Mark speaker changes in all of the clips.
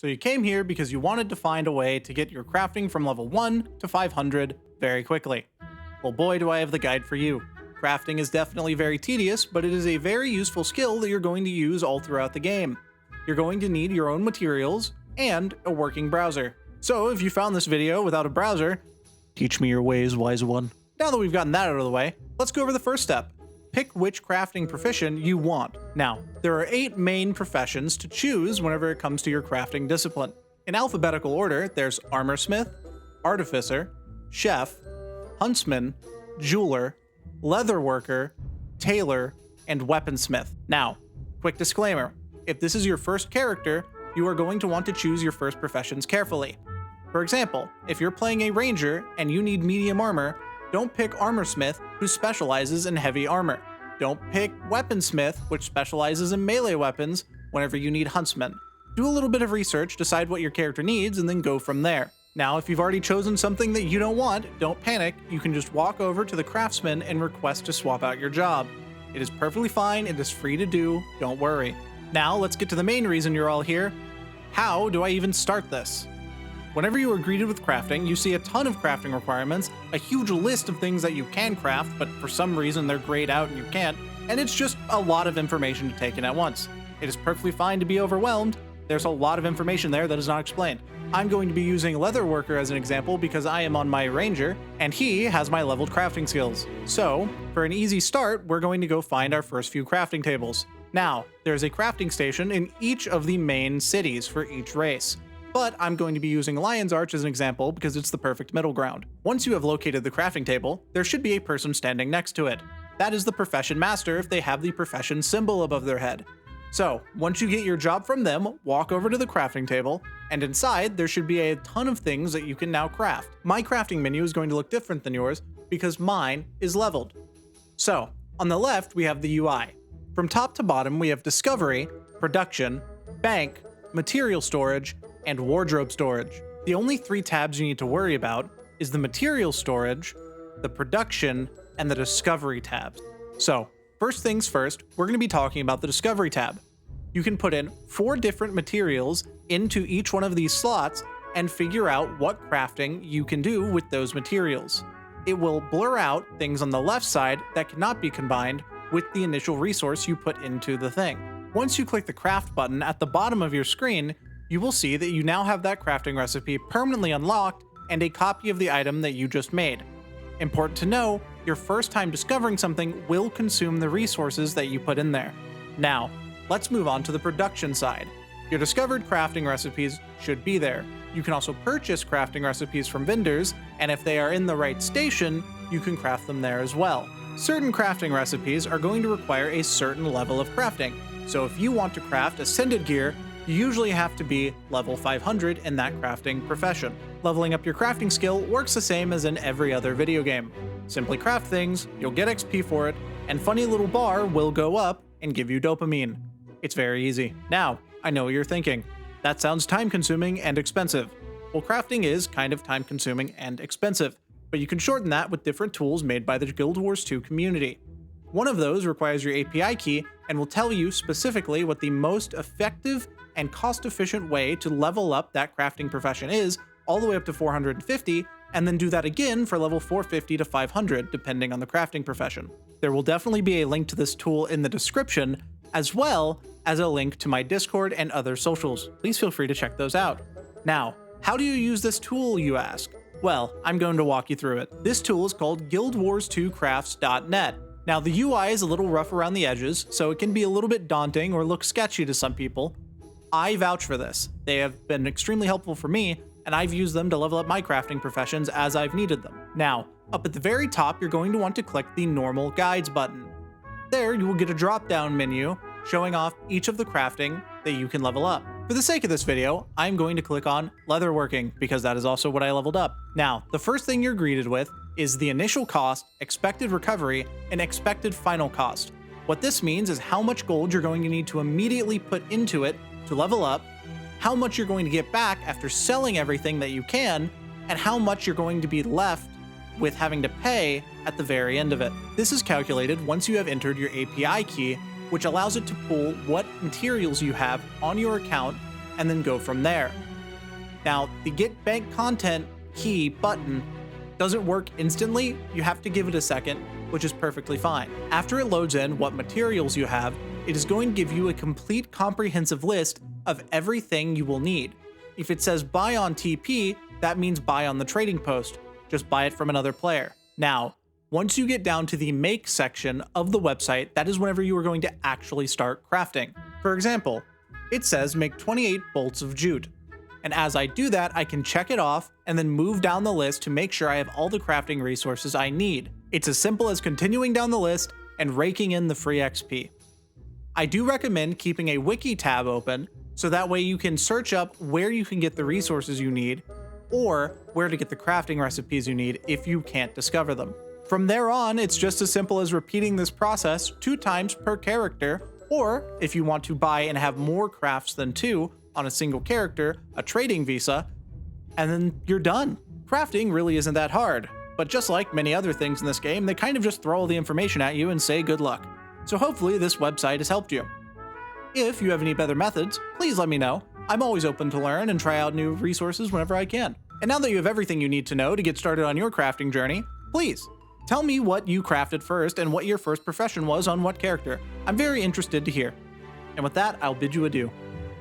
Speaker 1: So you came here because you wanted to find a way to get your crafting from level 1 to 500 very quickly. Well, boy, do I have the guide for you. Crafting is definitely very tedious, but it is a very useful skill that you're going to use all throughout the game. You're going to need your own materials and a working browser. So if you found this video without a browser, teach me your ways, wise one. Now that we've gotten that out of the way, let's go over the first step. Pick which crafting profession you want. Now, there are 8 main professions to choose whenever it comes to your crafting discipline. In alphabetical order, there's armorsmith, artificer, chef, huntsman, jeweler, leatherworker, tailor, and weaponsmith. Now, quick disclaimer, if this is your first character, you are going to want to choose your first professions carefully. For example, if you're playing a ranger and you need medium armor, don't pick armorsmith, who specializes in heavy armor. Don't pick weaponsmith, which specializes in melee weapons, whenever you need huntsman. Do a little bit of research, decide what your character needs, and then go from there. Now, if you've already chosen something that you don't want, don't panic. You can just walk over to the craftsman and request to swap out your job. It is perfectly fine, it is free to do, don't worry. Now, let's get to the main reason you're all here. How do I even start this? Whenever you are greeted with crafting, you see a ton of crafting requirements, a huge list of things that you can craft, but for some reason they're grayed out and you can't, and it's just a lot of information to take in at once. It is perfectly fine to be overwhelmed. There's a lot of information there that is not explained. I'm going to be using Leatherworker as an example because I am on my Ranger, and he has my leveled crafting skills. So, for an easy start, we're going to go find our first few crafting tables. Now, there's a crafting station in each of the main cities for each race. But I'm going to be using Lion's Arch as an example because it's the perfect middle ground. Once you have located the crafting table, there should be a person standing next to it. That is the profession master if they have the profession symbol above their head. So, once you get your job from them, walk over to the crafting table, and inside there should be a ton of things that you can now craft. My crafting menu is going to look different than yours because mine is leveled. So, on the left we have the UI. From top to bottom we have Discovery, Production, Bank, Material Storage, and Wardrobe Storage. The only 3 tabs you need to worry about is the Material Storage, the Production, and the Discovery tabs. So, first things first, we're going to be talking about the Discovery tab. You can put in 4 different materials into each one of these slots and figure out what crafting you can do with those materials. It will blur out things on the left side that cannot be combined with the initial resource you put into the thing. Once you click the craft button at the bottom of your screen, you will see that you now have that crafting recipe permanently unlocked and a copy of the item that you just made. Important to know, your first time discovering something will consume the resources that you put in there. Now, let's move on to the production side. Your discovered crafting recipes should be there. You can also purchase crafting recipes from vendors, and if they are in the right station, you can craft them there as well. Certain crafting recipes are going to require a certain level of crafting, so if you want to craft ascended gear, you usually have to be level 500 in that crafting profession. Leveling up your crafting skill works the same as in every other video game. Simply craft things, you'll get XP for it, and funny little bar will go up and give you dopamine. It's very easy. Now, I know what you're thinking. That sounds time-consuming and expensive. Well, crafting is kind of time-consuming and expensive, but you can shorten that with different tools made by the Guild Wars 2 community. One of those requires your API key and will tell you specifically what the most effective and cost-efficient way to level up that crafting profession is, all the way up to 450, and then do that again for level 450 to 500, depending on the crafting profession. There will definitely be a link to this tool in the description, as well as a link to my Discord and other socials. Please feel free to check those out. Now, how do you use this tool, you ask? Well, I'm going to walk you through it. This tool is called guildwars2crafts.net. Now, the UI is a little rough around the edges, so it can be a little bit daunting or look sketchy to some people. I vouch for this. They have been extremely helpful for me, and I've used them to level up my crafting professions as I've needed them. Now, up at the very top, you're going to want to click the Normal Guides button. There, you will get a drop-down menu showing off each of the crafting that you can level up. For the sake of this video, I'm going to click on Leatherworking because that is also what I leveled up. Now, the first thing you're greeted with is the initial cost, expected recovery, and expected final cost. What this means is how much gold you're going to need to immediately put into it to level up, how much you're going to get back after selling everything that you can, and how much you're going to be left with having to pay at the very end of it. This is calculated once you have entered your API key, which allows it to pull what materials you have on your account and then go from there. Now, the Get Bank Content key button doesn't work instantly. You have to give it a second, which is perfectly fine. After it loads in what materials you have, it is going to give you a complete comprehensive list of everything you will need. If it says buy on TP, that means buy on the trading post. Just buy it from another player. Now, once you get down to the make section of the website, that is whenever you are going to actually start crafting. For example, it says make 28 bolts of jute. And as I do that, I can check it off and then move down the list to make sure I have all the crafting resources I need. It's as simple as continuing down the list and raking in the free XP. I do recommend keeping a wiki tab open so that way you can search up where you can get the resources you need or where to get the crafting recipes you need if you can't discover them. From there on, it's just as simple as repeating this process 2 times per character, or if you want to buy and have more crafts than 2 on a single character, a trading visa, and then you're done. Crafting really isn't that hard, but just like many other things in this game, they kind of just throw all the information at you and say good luck. So hopefully this website has helped you. If you have any better methods, please let me know. I'm always open to learn and try out new resources whenever I can. And now that you have everything you need to know to get started on your crafting journey, please tell me what you crafted first and what your first profession was on what character. I'm very interested to hear. And with that, I'll bid you adieu.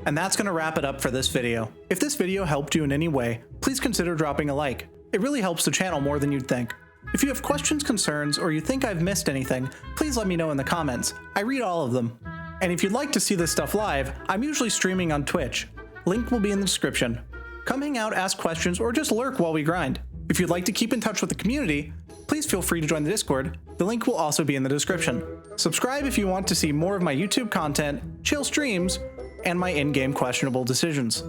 Speaker 1: And that's going to wrap it up for this video. If this video helped you in any way, please consider dropping a like. It really helps the channel more than you'd think. If you have questions, concerns, or you think I've missed anything, please let me know in the comments. I read all of them. And if you'd like to see this stuff live, I'm usually streaming on Twitch. Link will be in the description. Come hang out, ask questions, or just lurk while we grind. If you'd like to keep in touch with the community, please feel free to join the Discord. The link will also be in the description. Subscribe if you want to see more of my YouTube content, chill streams, and my in-game questionable decisions.